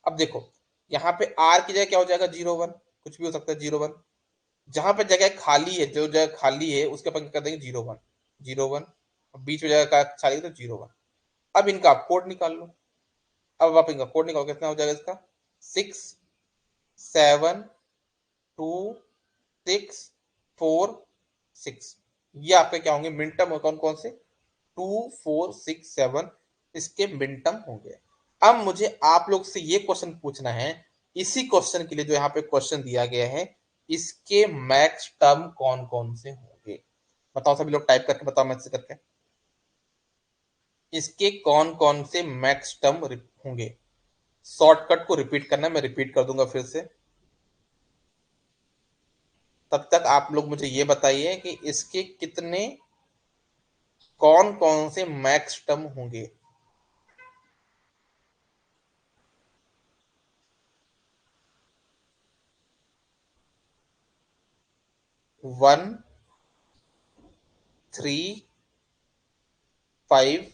[SPEAKER 1] अब देखो यहाँ पे R की जगह क्या हो जाएगा जीरो वन, कुछ भी हो सकता है जीरो वन, जहां पे जगह खाली है, जो जगह खाली है उसके अपन कर देंगे जीरो वन जीरो वन, बीच में जगह का खाली है तो जीरो वन। अब इनका आप कोड निकाल लो, अब आप इनका कोड निकालो कितना हो जाएगा इसका six seven two six four six, ये आपके क्या होंगे मिन टर्म कौन कौन से, टू फोर सिक्स सेवन इसके मिन टर्म होंगे। अब मुझे आप लोग से ये क्वेश्चन पूछना है, इसी क्वेश्चन के लिए जो यहाँ पे क्वेश्चन दिया गया है इसके मैक्स टर्म कौन कौन से होंगे, बताओ सभी लोग टाइप करके बताओ मैथ से करके, इसके कौन कौन से मैक्स टर्म होंगे। शॉर्टकट को रिपीट करना है, मैं रिपीट कर दूंगा फिर से, तब तक आप लोग मुझे ये बताइए कि इसके कितने कौन कौन से मैक्स टर्म होंगे। वन थ्री फाइव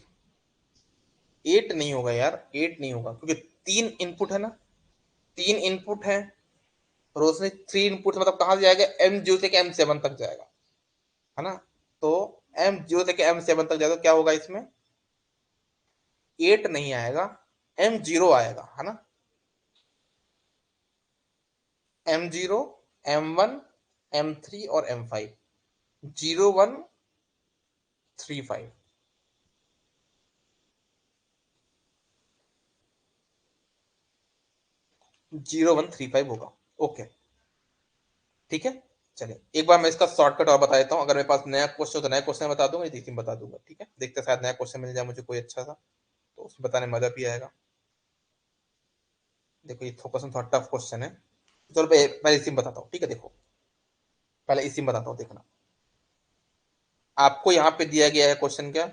[SPEAKER 1] एट नहीं होगा यार, एट नहीं होगा क्योंकि तीन इनपुट है ना, तीन इनपुट है रोशनी 3 इनपुट मतलब कहां से जाएगा, M0 से M7 तक जाएगा, है ना। तो M0 से M7 तक जाएगा, तो क्या होगा इसमें, 8 नहीं आएगा, M0 आएगा, है ना। M0, M1, M3 और M5, 0135, 0135 होगा। ओके, ठीक है। चलिए एक बार मैं इसका शॉर्टकट और बता देता हूँ, अगर मेरे पास नया क्वेश्चन हो तो नया क्वेश्चन बता दूंगा, नहीं बता दूंगा, ठीक है। देखते हैं शायद नया क्वेश्चन मिल जाए मुझे कोई अच्छा सा, तो उसमें बताने में मजा भी आएगा। देखो ये क्वेश्चन थोड़ा टफ क्वेश्चन है, चलो मैं इसी में बताता हूँ, ठीक है। देखो पहले इसी में बताता हूँ, देखना। आपको यहाँ पे दिया गया है क्वेश्चन, क्या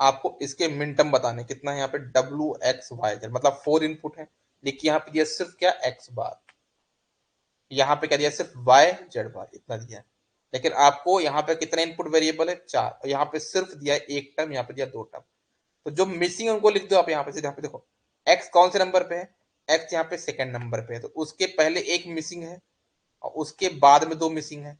[SPEAKER 1] आपको इसके मिनटर्म बताने, कितना है यहाँ पे, W, X, Y, Z, मतलब 4 इनपुट है, लेकिन यहाँ पे दिया सिर्फ क्या, X बार, यहाँ पे क्या दिया, सिर्फ Y, Z बार, इतना दिया है। लेकिन आपको यहाँ पे कितना इनपुट वेरिएबल है, 4, और यहाँ पे सिर्फ दिया है 1 टर्म, यहाँ पे दिया 2 टर्म। तो जो मिसिंग है उनको लिख दो आप यहाँ पे, यहाँ पे देखो X कौन से नंबर पे है, X यहाँ पे सेकंड नंबर पे है, तो उसके पहले एक मिसिंग है और उसके बाद में 2 मिसिंग है,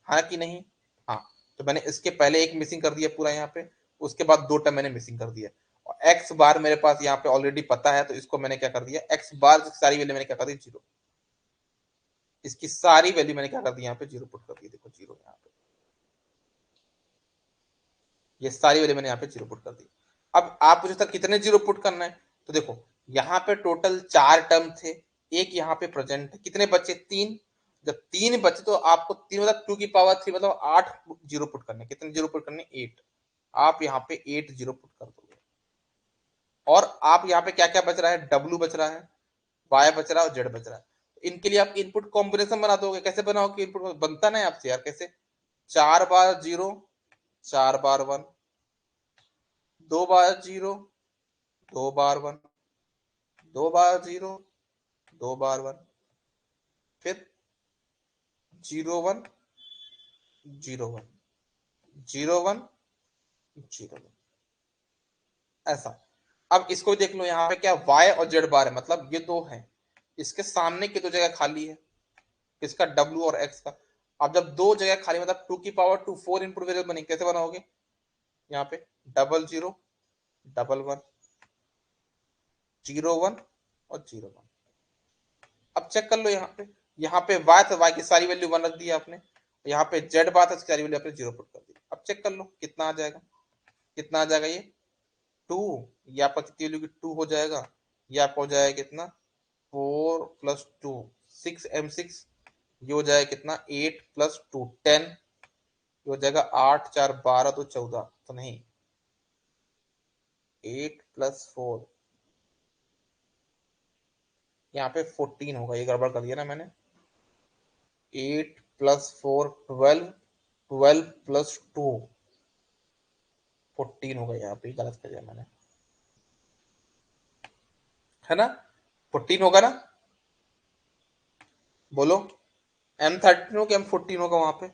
[SPEAKER 1] हाँ कि नहीं। हाँ, तो मैंने इसके पहले एक मिसिंग कर दिया पूरा यहाँ पे, उसके बाद 2 टर्म मैंने मिसिंग कर दिया, और X बार मेरे पास यहाँ पे ऑलरेडी पता है, तो इसको मैंने क्या कर दिया, X बार की सारी वैल्यू मैंने क्या कर दी, 0, इसकी सारी वैल्यू मैंने क्या कर दी, यहाँ पे 0 पुट कर दी, देखो 0 यहाँ पे, ये सारी वैल्यू मैंने यहाँ पे 0 पुट कर दी। अब आप पूछे था कितने 0 पुट करना है, तो देखो यहाँ पे टोटल 4 टर्म थे, एक यहाँ पे प्रेजेंट है, कितने बचे, 3, जब 3 बचे तो आपको 3 मतलब 2 की पावर 3 मतलब 8 0 पुट करने, कितने 0 पुट करने, 8, आप यहाँ पे 8 0 पुट कर दोगे। और आप यहाँ पे क्या क्या बच रहा है, W बच रहा है, Y बच रहा है और Z बच रहा है, इनके लिए आप इनपुट कॉम्बिनेशन बना दोगे, कैसे बनाओगे, इनपुट बनता ना है आपसे यार, कैसे, 4 बार 0, 4 बार 1, 2 बार 0, 2 बार 1, 2 बार 0, 2 बार 1, फिर 0 1 0 1 0 1 0 1, ऐसा। अब इसको देख लो, यहाँ पे क्या Y और Z बार है, मतलब ये दो है, इसके सामने की 2 जगह खाली है, किसका, W और X का। अब जब 2 जगह खाली मतलब 2 की पावर 2 4 इनपुट वेरिएबल बनेंगे, कैसे बनाओगे, यहाँ पे 00 11 01 और 01। अब चेक कर लो, यहाँ पे y था, y की सारी वैल्यू 1 रख दी आपने, यहाँ पे z बात है, सारी वैल्यू आपने 0 पुट कर दी। अब चेक कर लो कितना आ जाएगा, कितना आ जाएगा, ये 2, ये आपका कितनी वैल्यू की 2 हो जाएगा, ये आपका हो जाएगा कितना, 4 + 2 6m6, ये हो जाएगा कितना, 8 + 2 10, ये हो जाएगा 8 4 12 तो 14, तो नहीं 8 + 4, यहाँ पे 14 होगा, ये गड़बड़ कर दिया ना मैंने, 8 + 4 12, 12 + 2 14 होगा, यहाँ पे गलत कर दिया मैंने, है ना, 14 होगा ना, बोलो, M13 होगा, M14 होगा वहां पे,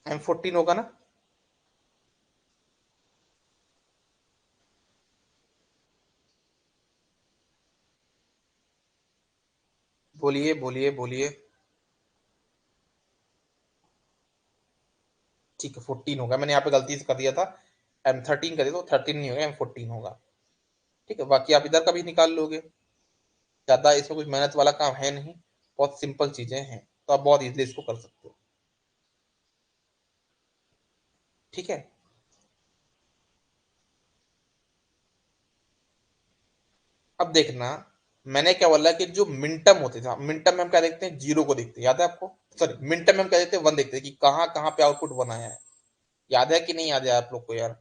[SPEAKER 1] M14 होगा ना, बोलिए बोलिए बोलिए, ठीक है 14 होगा, मैंने यहाँ पे गलती से कर दिया था, M13 कर दिया तो 13 नहीं होगा, M14 होगा, ठीक है। बाकी आप इधर का भी निकाल लोगे, ज्यादा इसमें कुछ मेहनत वाला काम है नहीं, बहुत सिंपल चीजें हैं, तो आप बहुत इजीली इसको कर सकते हो, ठीक है। अब देखना, मैंने क्या बोला कि जो मिनटम होते थे, मिनटम में हम क्या देखते हैं, 0 को देखते हैं, याद है आपको, सॉरी मिनटम में हम क्या देखते हैं, 1 देखते हैं कि कहाँ कहाँ पे आउटपुट 1 आया है, याद है कि नहीं याद है आप लोग को यार।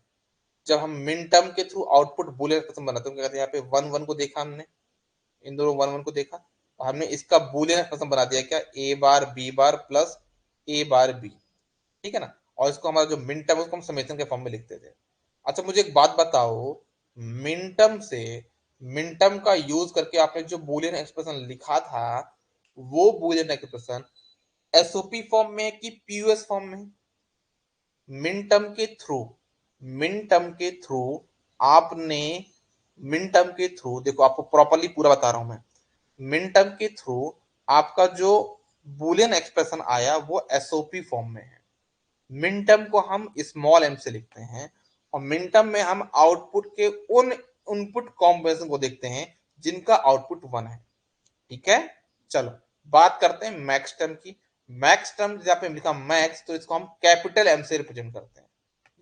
[SPEAKER 1] जब हम मिन टर्म के थ्रू आउटपुट बूलियन एक्सप्रेशन बनाते हैं, क्या कहते हैं, यहाँ पे 1 1 को देखा हमने, इन दोनों 1 1 को देखा, और हमने इसका बूलियन एक्सप्रेशन बना दिया, क्या, a bar b bar plus a bar b, ठीक है ना। और इसको हमारा जो मिन टर्म है उसको हम समेशन के फॉर्म में लिखते थे। अच्छा मुझे एक बात बताओ, मिनटर्म से मिनटर्म का यूज करके आपने जो बूलियन एक्सप्रेशन लिखा था, वो बूलियन एक्सप्रेशन एसओपी फॉर्म में कि पीयूएस फॉर्म में, मिन टर्म के थ्रू, मिन टर्म के थ्रू आपने मिन टर्म के थ्रू, देखो आपको प्रॉपरली पूरा बता रहा हूं मैं, मिन टर्म के थ्रू आपका जो बुलियन एक्सप्रेशन आया वो एसओपी फॉर्म में है। मिन टर्म को हम स्मॉल एम से लिखते हैं और मिन टर्म में हम आउटपुट के उन इनपुट कॉम्बिनेशन को देखते हैं जिनका आउटपुट 1 है। ठीक है, चलो बात करते हैं मैक्स टर्म की। मैक्स टर्म जहां पे लिखा मैक्स, तो इसको हम कैपिटल एम से रिप्रेजेंट करते हैं,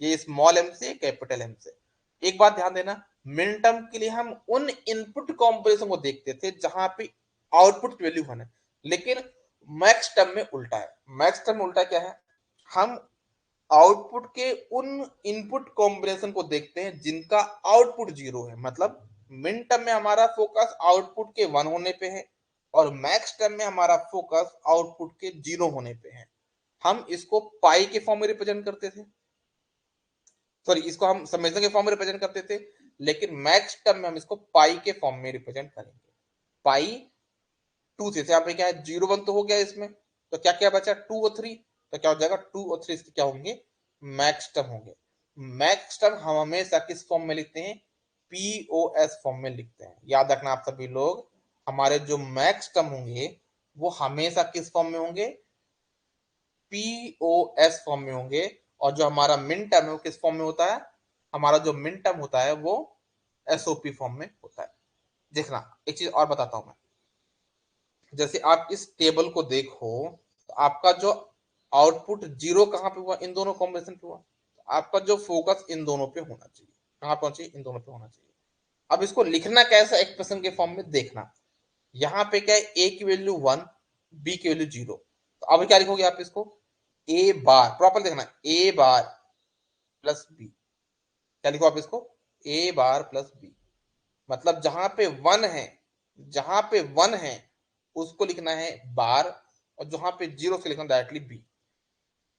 [SPEAKER 1] ये स्मॉल एम से कैपिटल एम से। एक बात ध्यान देना, मिन टर्म के लिए हम उन इनपुट कॉम्बिनेशन को देखते थे जहां पे आउटपुट वैल्यू 1 है, लेकिन मैक्स टर्म में उल्टा है। मैक्स टर्म में उल्टा क्या है, हम आउटपुट के उन इनपुट कॉम्बिनेशन को देखते हैं जिनका आउटपुट 0 है। मतलब मिन टर्म में हमारा फोकस आउटपुट के 1 होने पे है और मैक्स टर्म में हमारा फोकस आउटपुट के 0 होने पे है। हम इसको पाई के फॉर्म में रिप्रेजेंट करते थे, सॉरी इसको हम समेशन के फॉर्म में रिप्रेजेंट करते थे, लेकिन मैक्स टर्म में हम इसको पाई के फॉर्म में रिप्रेजेंट करेंगे। पाई 2 से यहाँ पे क्या है, 0 1 तो हो गया इसमें, तो क्या क्या बचा 2 और 3, तो क्या हो जाएगा 2 और 3 इसके क्या होंगे, मैक्स टर्म होंगे। मैक्स टर्म हम हमेशा किस फॉर्म में लिखते हैं, पीओएस फॉर्म में लिखते हैं। याद रखना आप सभी लोग, हमारे जो मैक्स टर्म होंगे वो हमेशा किस फॉर्म में होंगे, पीओएस फॉर्म में होंगे। और जो हमारा मिन टर्म है वो किस फॉर्म में होता है, हमारा जो मिन टर्म होता है वो एसओपी फॉर्म में होता है। देखना एक चीज और बताता हूं मैं, जैसे आप इस टेबल को देखो तो आपका जो आउटपुट 0 कहां पे हुआ, इन दोनों कॉम्बिनेशन पे हुआ, तो आपका जो फोकस इन दोनों पे होना चाहिए। कहां पहुंचे, इन दोनों पे होना चाहिए। अब इसको लिखना कैसा, एक्सप्रेशन के फॉर्म में देखना, यहाँ पे क्या है, ए की वैल्यू 1, बी की वैल्यू 0, तो अब क्या लिखोगे आप इसको, ए बार, प्रॉपर देखना, ए बार प्लस बी, क्या लिखो आप इसको, ए बार प्लस बी। मतलब जहां पे 1 है, जहां पे 1 है उसको लिखना है बार, और जहां पे 0 से लिखना डायरेक्टली बी।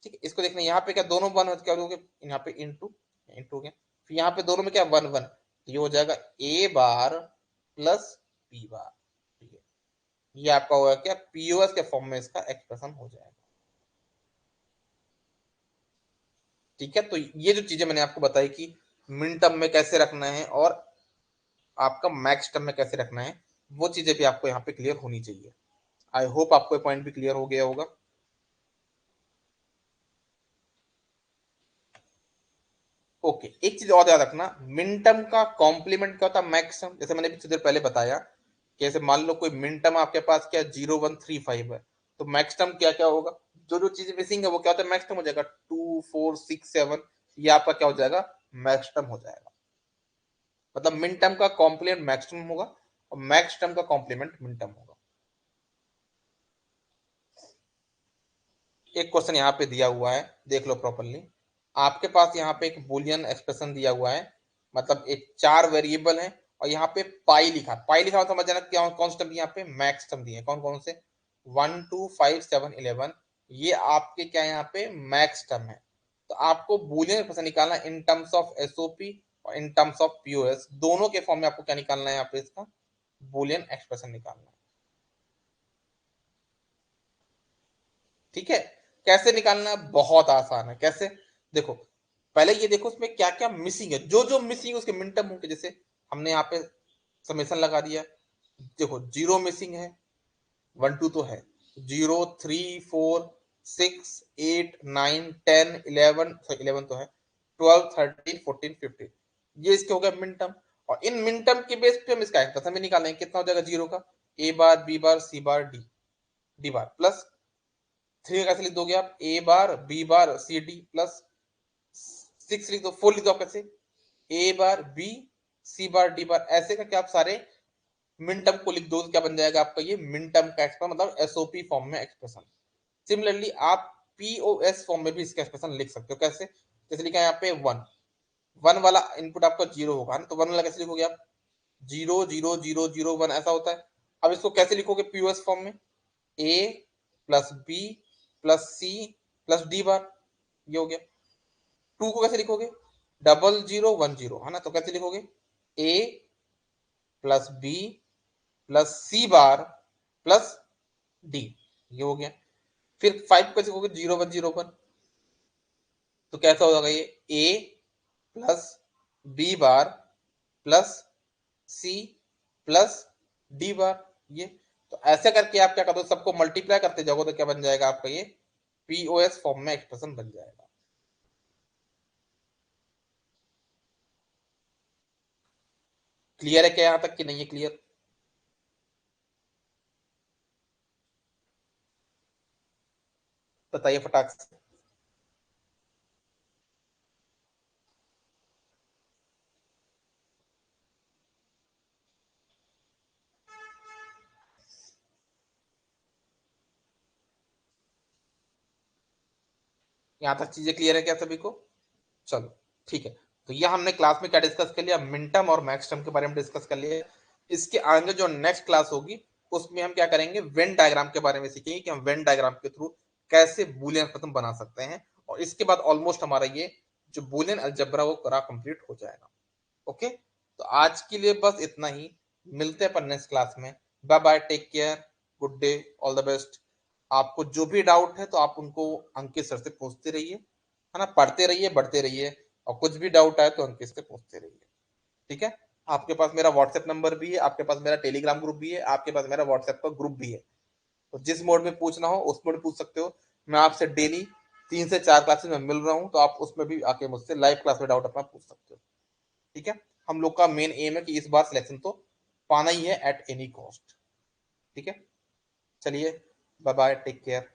[SPEAKER 1] ठीक है, इसको देखना, यहाँ पे क्या दोनों 1 क्या हो गया, यहाँ पे इंटू इंटू हो गया, फिर यहाँ पे दोनों में क्या 1 1, तो ये हो जाएगा ए बार प्लस बी बार। ठीक है, ये आपका होगा क्या, पीओएस के फॉर्म में इसका एक्सप्रेशन हो जाएगा। ठीक है, तो ये जो चीजें मैंने आपको बताई कि मिन टर्म में कैसे रखना है और आपका मैक्स टर्म में कैसे रखना है, वो चीजें भी आपको यहाँ पे क्लियर होनी चाहिए। आई होप आपको ये पॉइंट भी क्लियर हो गया होगा। ओके, एक चीज और याद रखना, मिन टर्म का कॉम्प्लीमेंट क्या होता है, मैक्स टर्म। जैसे मैंने कुछ देर पहले बताया कि जैसे मान लो कोई मिन टर्म आपके पास क्या 0 1 3 5 है, तो मैक्स टर्म क्या क्या होगा, जो जो चीजें मिसिंग है वो क्या होता है, मैक्स टर्म हो जाएगा 2 4 6 7, ये आपका क्या हो जाएगा, मैक्स टर्म हो जाएगा। मतलब मिन टर्म का कॉम्प्लीमेंट मैक्स टर्म होगा और मैक्स टर्म का कॉम्प्लीमेंट मिन टर्म होगा। एक क्वेश्चन यहाँ पे दिया हुआ है, देख लो प्रॉपरली। आपके पास यहाँ पे एक बुलियन एक्सप्रेशन दिया हुआ है, मतलब एक 4 वेरिएबल है और यहाँ पे पाई लिखा, पाई लिखा समझ जाना क्या कौन सा टर्म यहाँ पे, मैक्स टर्म दिए, कौन कौन से, 1 2 5 7 11, ये आपके क्या यहाँ पे मैक्स टर्म है। तो आपको बुलियन एक्सप्रेशन निकालना इन टर्म्स ऑफ एसओपी और इन टर्म्स ऑफ पीओएस, दोनों के फॉर्म में आपको क्या निकालना है, यहाँ पे इसका बुलियन एक्सप्रेशन निकालना है। ठीक है, कैसे निकालना है, बहुत आसान है। कैसे, देखो पहले ये देखो उसमें क्या क्या मिसिंग है, जो जो मिसिंग है उसके मिन टर्म होंगे। जैसे हमने यहाँ पे समेशन लगा दिया, देखो 0 मिसिंग है, 1 2 तो है, 0 3 4 6 8 9 10 11, सॉरी 11 तो है, 12 13 14 15, ये इसके हो गए मिन टर्म। और इन मिन टर्म के बेस पे हम इसका एक्सप्रेशन भी निकालेंगे, कितना हो जाएगा 0 का, A bar B bar C bar D, D bar plus 3 कैसे लिख दोगे आप, A bar B bar C D plus 6 लिख दो, 4 लिख दो आप कैसे, ए bar B C bar D बार, ऐसे करके आप सारे मिन टर्म को लिख दो, क्या बन जाएगा आपका ये मिन टर्म का एक्सप्रेशन, मतलब एसओपी फॉर्म में एक्सप्रेशन। सिमिलरली आप पीओएस फॉर्म में भी इसका एक्सप्रेशन लिख सकते हो। कैसे, जैसे लिखा है यहाँ पे 1, 1 वाला इनपुट आपका 0 होगा ना, तो 1 वाला कैसे लिखोगे आप, 0 0 0 0 1 ऐसा होता है। अब इसको कैसे लिखोगे पीओएस फॉर्म में, A plus B plus C plus D bar, ये हो गया। 2 को कैसे लिखोगे, 0 0 1 0 है ना, तो कैसे लिखोगे, ए प्लस बी प्लस सी बार प्लस डी, ये हो गया। फिर 5 कैसे लिखोगे, 0 1 0 1, तो कैसा हो जाएगा ये, A plus B bar plus C plus D bar. ये तो ऐसे करके आप क्या कर दो, सबको मल्टीप्लाई करते जाओगे तो क्या बन जाएगा आपका, ये पीओएस फॉर्म में एक्सप्रेशन बन जाएगा। क्लियर है क्या यहां तक कि नहीं है क्लियर? बताइए फटाक से। यहां तक चीजें क्लियर है क्या सभी को? चलो ठीक है। तो ये हमने क्लास में क्या डिस्कस कर लिया, मिन टर्म और मैक्स टर्म के बारे में डिस्कस कर लिया। इसके आगे जो नेक्स्ट क्लास होगी उसमें हम क्या करेंगे, वेन डायग्राम के बारे में सीखेंगे कि हम वेन डायग्राम के थ्रू कैसे बूलियन फंक्शन बना सकते हैं। और इसके बाद ऑलमोस्ट हमारा ये जो बूलियन अलजेब्रा वो पूरा कंप्लीट हो जाएगा। ओके, तो आज के लिए बस इतना ही। मिलते हैं अपन नेक्स्ट क्लास में। Bye bye, take care, good day, all the best. आपको जो भी डाउट है तो आप उनको अंकित सर से पूछते रहिए, है ना, पढ़ते रहिए, बढ़ते रहिए। और कुछ भी डाउट आए तो अंकित से पूछते रहिए। ठीक है? आपके पास मेरा व्हाट्सएप नंबर भी है, आपके पास मेरा टेलीग्राम ग्रुप भी है, आपके पास मेरा व्हाट्सएप का ग्रुप भी है। तो जिस मोड में पूछना हो उस मोड में पूछ सकते हो। मैं आपसे डेली 3 से 4 क्लासेस में मिल रहा हूँ, तो आप उसमें भी आके मुझसे लाइव क्लास में डाउट अपना पूछ सकते हो। ठीक है? हम लोग का मेन एम है कि इस बार सिलेक्शन तो पाना ही है एट एनी कॉस्ट। ठीक है? चलिए, बाय बाय, टेक केयर।